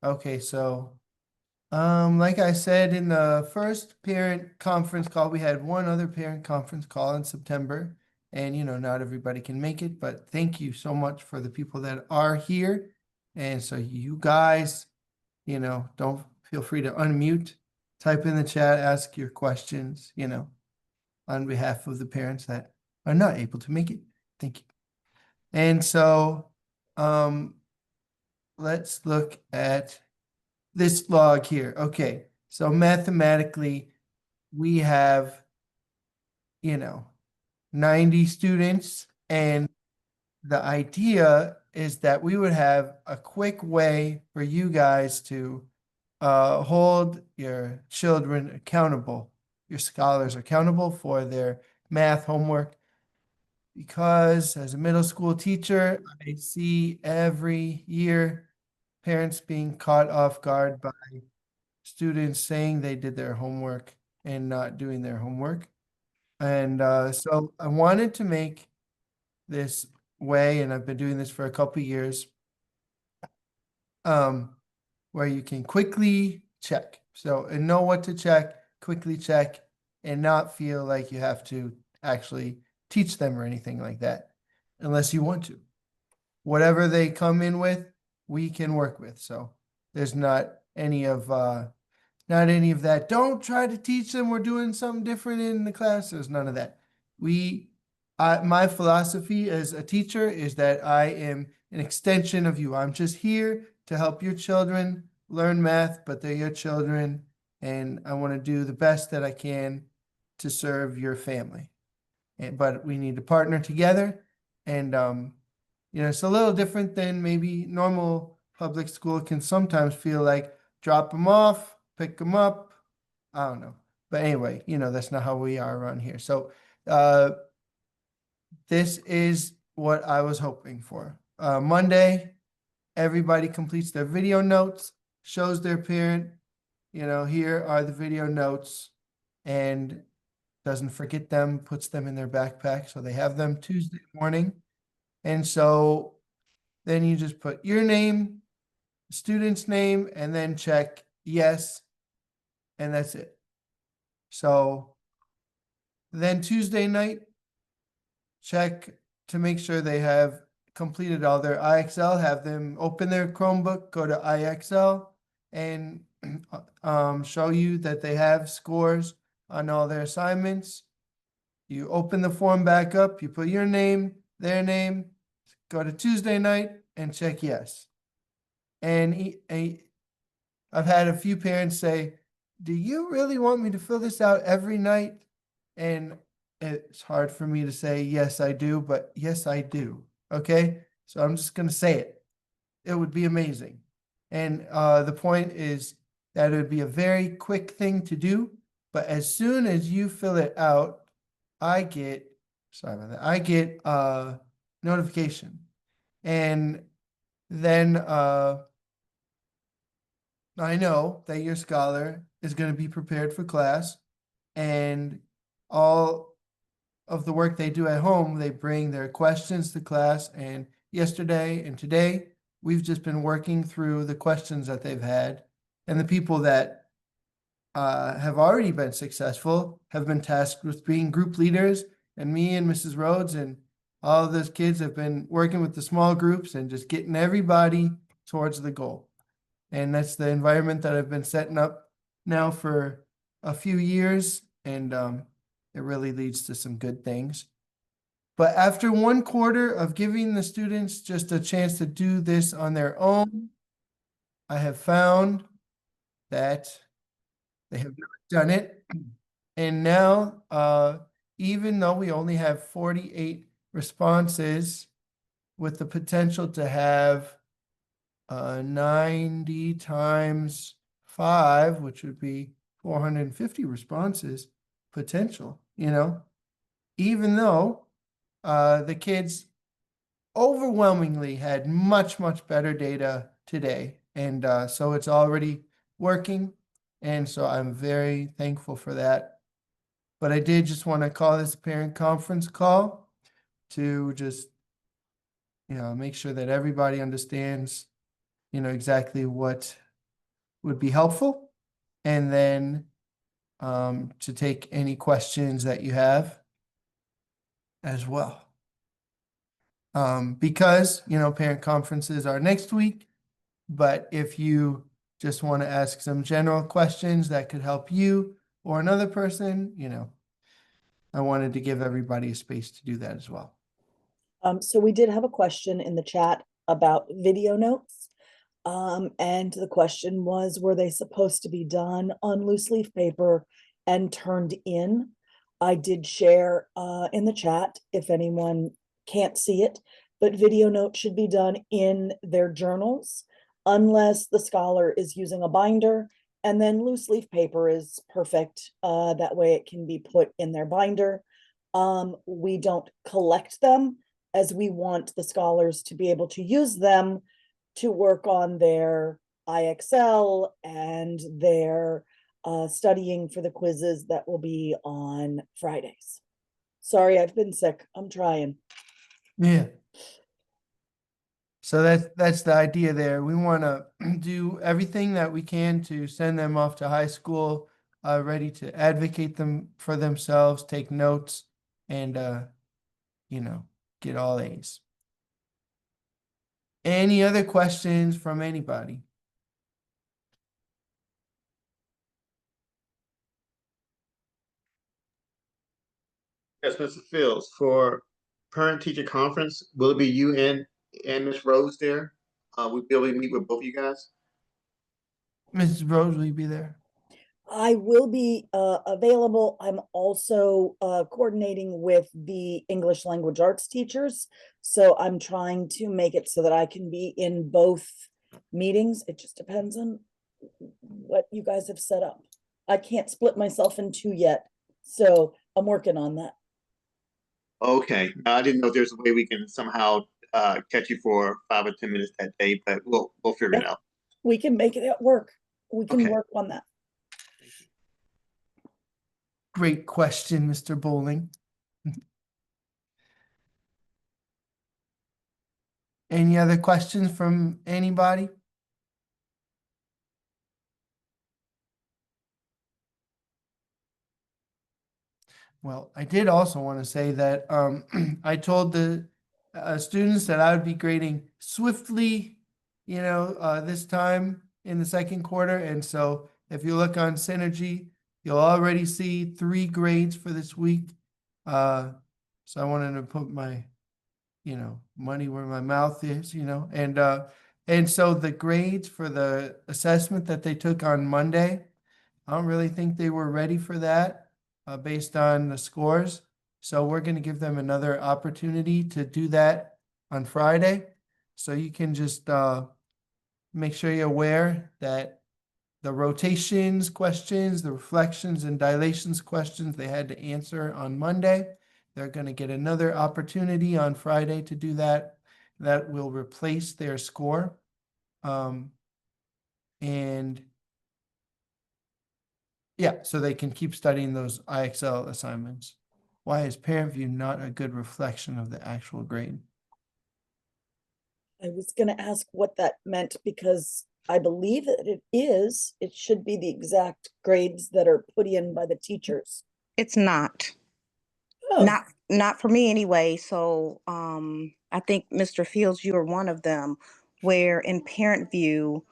Okay, so like I said in the first parent conference call, we had one other parent conference call in September. And not everybody can make it, but thank you so much for the people that are here. And so you guys, don't feel free to unmute, type in the chat, ask your questions, on behalf of the parents that are not able to make it. Thank you. And so let's look at this log here. Okay, so mathematically, we have, 90 students, and the idea is that we would have a quick way for you guys to hold your children accountable, your scholars accountable for their math homework. Because as a middle school teacher, I see every year parents being caught off guard by students saying they did their homework and not doing their homework. And so I wanted to make this way, and I've been doing this for a couple years, where you can quickly check. So, and know what to check, quickly check, and not feel like you have to actually teach them or anything like that, unless you want to. Whatever they come in with, we can work with. So there's not any of that. Don't try to teach them. We're doing something different in the class. There's none of that. My philosophy as a teacher is that I am an extension of you. I'm just here to help your children learn math, but they're your children, and I want to do the best that I can to serve your family. But we need to partner together, and it's a little different than maybe normal public school can sometimes feel like. Drop them off, pick them up. I don't know. But anyway, that's not how we are around here. So this is what I was hoping for. Monday, everybody completes their video notes, shows their parent, here are the video notes, and doesn't forget them, puts them in their backpack so they have them Tuesday morning. And so then you just put your name, student's name, and then check yes, and that's it. So then Tuesday night, check to make sure they have completed all their IXL, have them open their Chromebook, go to IXL, and show you that they have scores on all their assignments. You open the form back up, you put your name, their name, go to Tuesday night and check yes. And I've had a few parents say, do you really want me to fill this out every night? And it's hard for me to say, yes, I do, but yes, I do. Okay. So I'm just going to say it. It would be amazing. And the point is that it would be a very quick thing to do. But as soon as you fill it out, I get a notification. And then I know that your scholar is going to be prepared for class, and all of the work they do at home, they bring their questions to class. And yesterday and today, we've just been working through the questions that they've had, and the people that have already been successful have been tasked with being group leaders. And me and Mrs. Rhodes and all of those kids have been working with the small groups and just getting everybody towards the goal. And that's the environment that I've been setting up now for a few years, and it really leads to some good things. But after 1/4 of giving the students just a chance to do this on their own, I have found that they have not done it. And now, even though we only have 48 responses, with the potential to have 90 times 5, which would be 450 responses potential, even though the kids overwhelmingly had much, much better data today. And so it's already working. And so I'm very thankful for that. But I did just want to call this parent conference call to just, make sure that everybody understands, exactly what would be helpful. And then to take any questions that you have as well. Because, parent conferences are next week, but if you just want to ask some general questions that could help you or another person, I wanted to give everybody a space to do that as well. So we did have a question in the chat about video notes. And the question was, were they supposed to be done on loose leaf paper and turned in? I did share in the chat if anyone can't see it, but video notes should be done in their journals unless the scholar is using a binder, and then loose leaf paper is perfect. That way it can be put in their binder. We don't collect them, as we want the scholars to be able to use them to work on their IXL and their studying for the quizzes that will be on Fridays. Sorry, I've been sick. I'm trying. Yeah. So that's the idea there. We want to do everything that we can to send them off to high school, ready to advocate them for themselves, take notes, and get all A's. Any other questions from anybody? Yes, Mr. Fields, for parent-teacher conference, will it be you and Ms. Rose there? We'll be able to meet with both of you guys? Mrs. Rose, will you be there? I will be available. I'm also coordinating with the English language arts teachers. So I'm trying to make it so that I can be in both meetings. It just depends on what you guys have set up. I can't split myself in two yet. So I'm working on that. Okay, I didn't know if there's a way we can somehow catch you for 5 or 10 minutes that day, but we'll figure it out. We can make it work. We can Okay. work on that. Great question, Mr. Bowling. Any other questions from anybody? Well, I did also want to say that I told the students that I would be grading swiftly, this time in the second quarter. And so if you look on Synergy, you'll already see 3 grades for this week. So I wanted to put my, money where my mouth is, and so the grades for the assessment that they took on Monday, I don't really think they were ready for that. Based on the scores. So we're going to give them another opportunity to do that on Friday. So you can just make sure you're aware that the rotations questions, the reflections and dilations questions they had to answer on Monday, they're going to get another opportunity on Friday to do that. That will replace their score. And yeah, so they can keep studying those IXL assignments. Why is parent view not a good reflection of the actual grade? I was going to ask what that meant because I believe that it is. It should be the exact grades that are put in by the teachers. It's not. Oh, Not for me anyway. So I think Mr. Fields, you are one of them, where in parent view,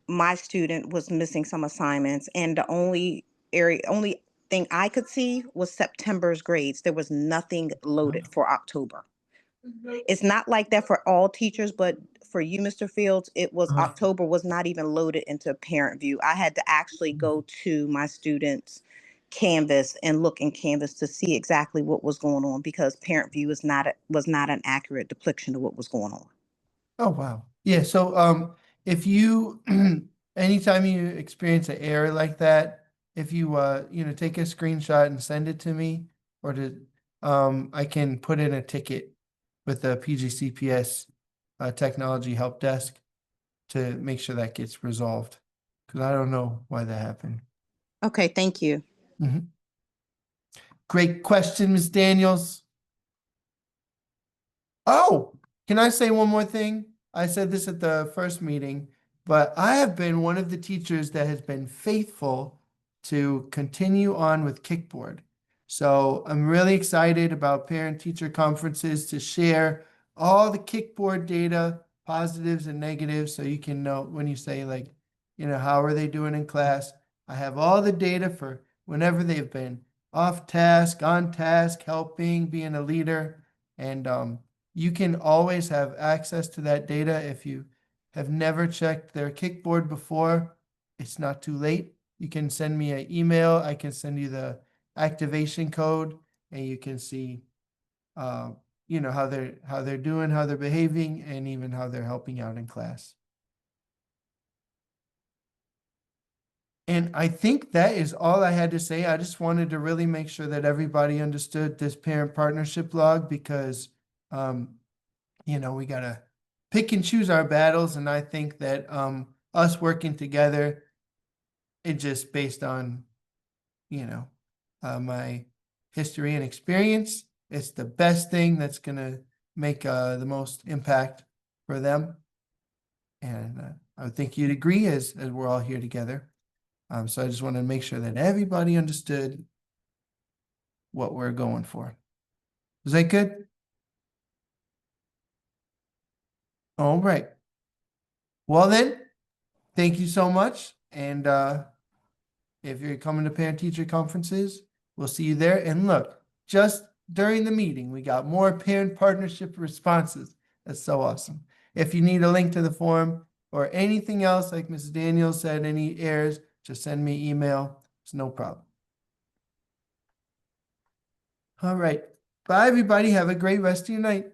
my student was missing some assignments, and the only thing I could see was September's grades. There was nothing loaded for October. It's not like that for all teachers, but for you, Mr. Fields, it was October was not even loaded into parent view. I had to actually go to my students' Canvas and look in Canvas to see exactly what was going on, because parent view was not an accurate depiction of what was going on. Oh, wow. Yeah, so if you anytime you experience an error like that, if you take a screenshot and send it to me, or to I can put in a ticket with the PGCPS technology help desk to make sure that gets resolved, because I don't know why that happened. Okay, thank you. Great question, Ms. Daniels. Oh, can I say one more thing? I said this at the first meeting. but I have been one of the teachers that has been faithful to continue on with Kickboard. So I'm really excited about parent-teacher conferences to share all the Kickboard data, positives and negatives, so you can know when you say like, how are they doing in class? I have all the data for whenever they've been off task, on task, helping, being a leader. And you can always have access to that data. If you have never checked their Kickboard before, it's not too late. You can send me an email. I can send you the activation code, and you can see how they're doing, how they're behaving, and even how they're helping out in class. And I think that is all I had to say. I just wanted to really make sure that everybody understood this parent partnership log, because we gotta pick and choose our battles, and I think that us working together, it just based on my history and experience, it's the best thing that's gonna make the most impact for them. And I would think you'd agree as we're all here together. So I just want to make sure that everybody understood what we're going for. Is that good? All right. Well then, thank you so much. And if you're coming to parent-teacher conferences, we'll see you there. And look, just during the meeting, we got more parent partnership responses. That's so awesome. If you need a link to the form or anything else, like Mrs. Daniels said, any errors, just send me email. It's no problem. All right. Bye, everybody. Have a great rest of your night.